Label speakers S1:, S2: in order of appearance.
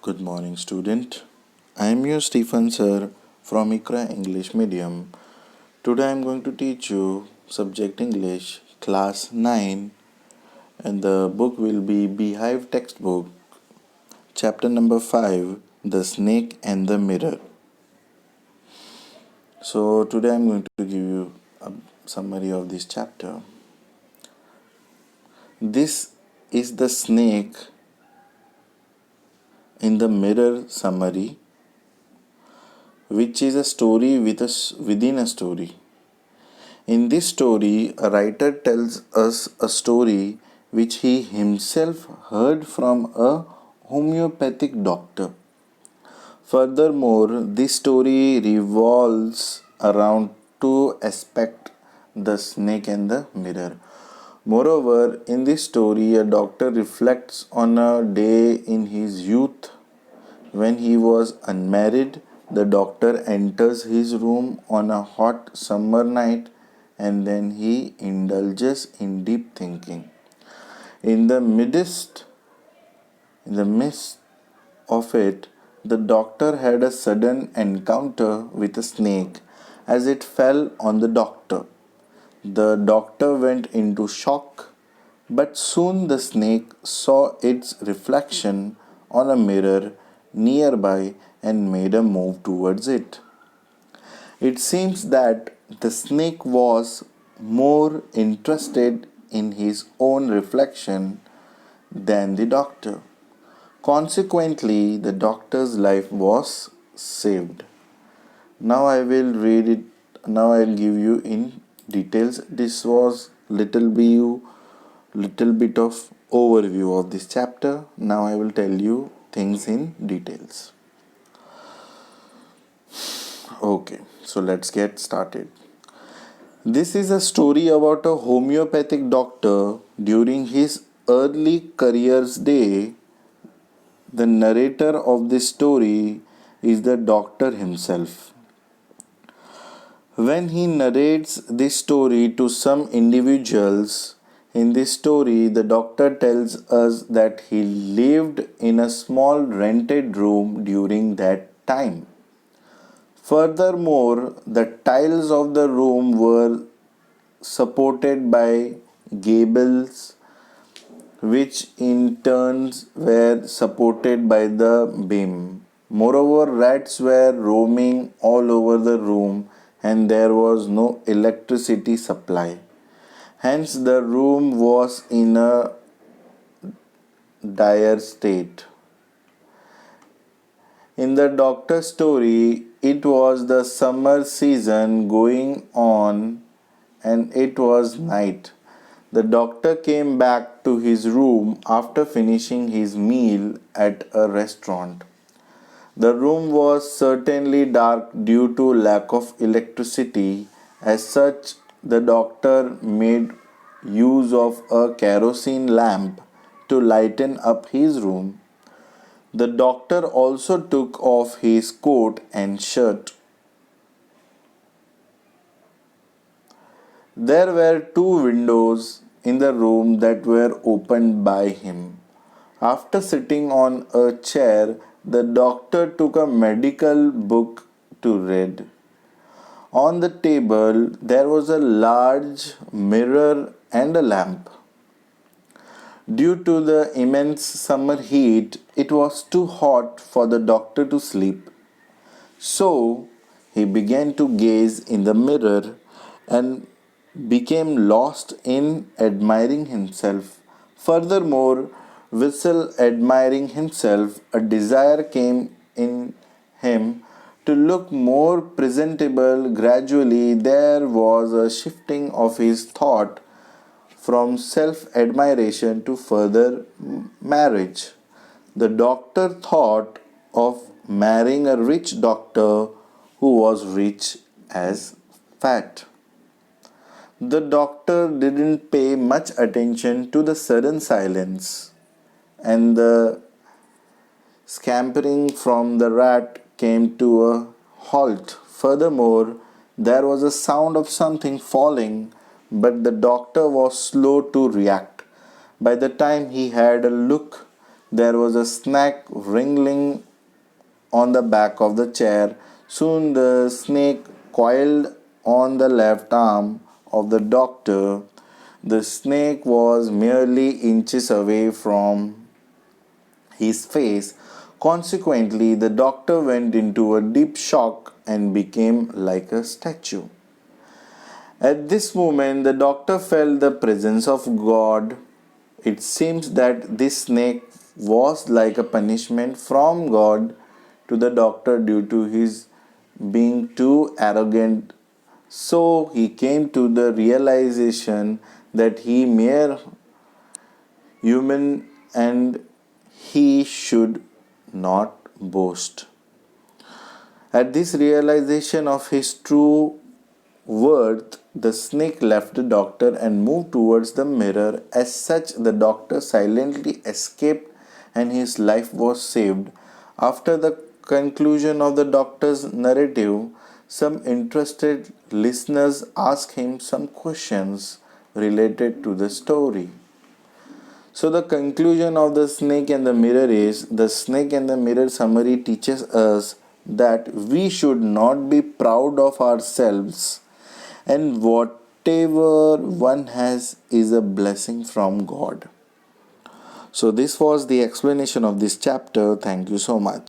S1: Good morning, student. I am your Stephen sir from ICRA English Medium. Today I am going to teach you subject English class 9 and the book will be Beehive textbook chapter number 5 The Snake and the Mirror. So today I am going to give you a summary of this chapter. This is the snake in the mirror summary, which is a story within a story. In this story, a writer tells us a story which he himself heard from a homeopathic doctor. Furthermore, this story revolves around two aspects, the snake and the mirror. Moreover, in this story, a doctor reflects on a day in his youth when he was unmarried. The doctor enters his room on a hot summer night and then he indulges in deep thinking. In the midst of it, the doctor had a sudden encounter with a snake as it fell on the doctor. The doctor went into shock, but soon the snake saw its reflection on a mirror nearby and made a move towards it. It seems that the snake was more interested in his own reflection than the doctor. Consequently, the doctor's life was saved. Now I will read it. Now I will give you in details. This was little bit of overview of this chapter. Now I will tell you things in details. Okay, so let's get started. This is a story about a homeopathic doctor during his early career's day. The narrator of this story is the doctor himself. When he narrates this story to some individuals, in this story, the doctor tells us that he lived in a small rented room during that time. Furthermore, the tiles of the room were supported by gables, which in turns were supported by the beam. Moreover, rats were roaming all over the room and there was no electricity supply. Hence, the room was in a dire state. In the doctor's story, it was the summer season going on and it was night. The doctor came back to his room after finishing his meal at a restaurant. The room was certainly dark due to lack of electricity. As such, the doctor made use of a kerosene lamp to lighten up his room. The doctor also took off his coat and shirt. There were two windows in the room that were opened by him. After sitting on a chair, the doctor took a medical book to read. On the table, there was a large mirror and a lamp. Due to the immense summer heat, it was too hot for the doctor to sleep. So, he began to gaze in the mirror and became lost in admiring himself. Furthermore, while admiring himself, a desire came in him to look more presentable. Gradually, there was a shifting of his thought from self admiration to further marriage. The doctor thought of marrying a rich doctor who was rich as fat. The doctor didn't pay much attention to the sudden silence and the scampering from the rat came to a halt. Furthermore, there was a sound of something falling, but the doctor was slow to react. By the time he had a look, There was a snake wriggling on the back of the chair. Soon the snake coiled on the left arm of the doctor. The snake was merely inches away from his face. Consequently, the doctor went into a deep shock and became like a statue. At this moment, the doctor felt the presence of God. It seems that this snake was like a punishment from God to the doctor due to his being too arrogant. So he came to the realization that he mere human and he should not boast. At this realization of his true worth, the snake left the doctor and moved towards the mirror. As such, the doctor silently escaped and his life was saved. After the conclusion of the doctor's narrative, some interested listeners asked him some questions related to the story. So, the conclusion of the snake and the mirror is the snake and the mirror summary teaches us that we should not be proud of ourselves, and whatever one has is a blessing from God. So, this was the explanation of this chapter. Thank you so much.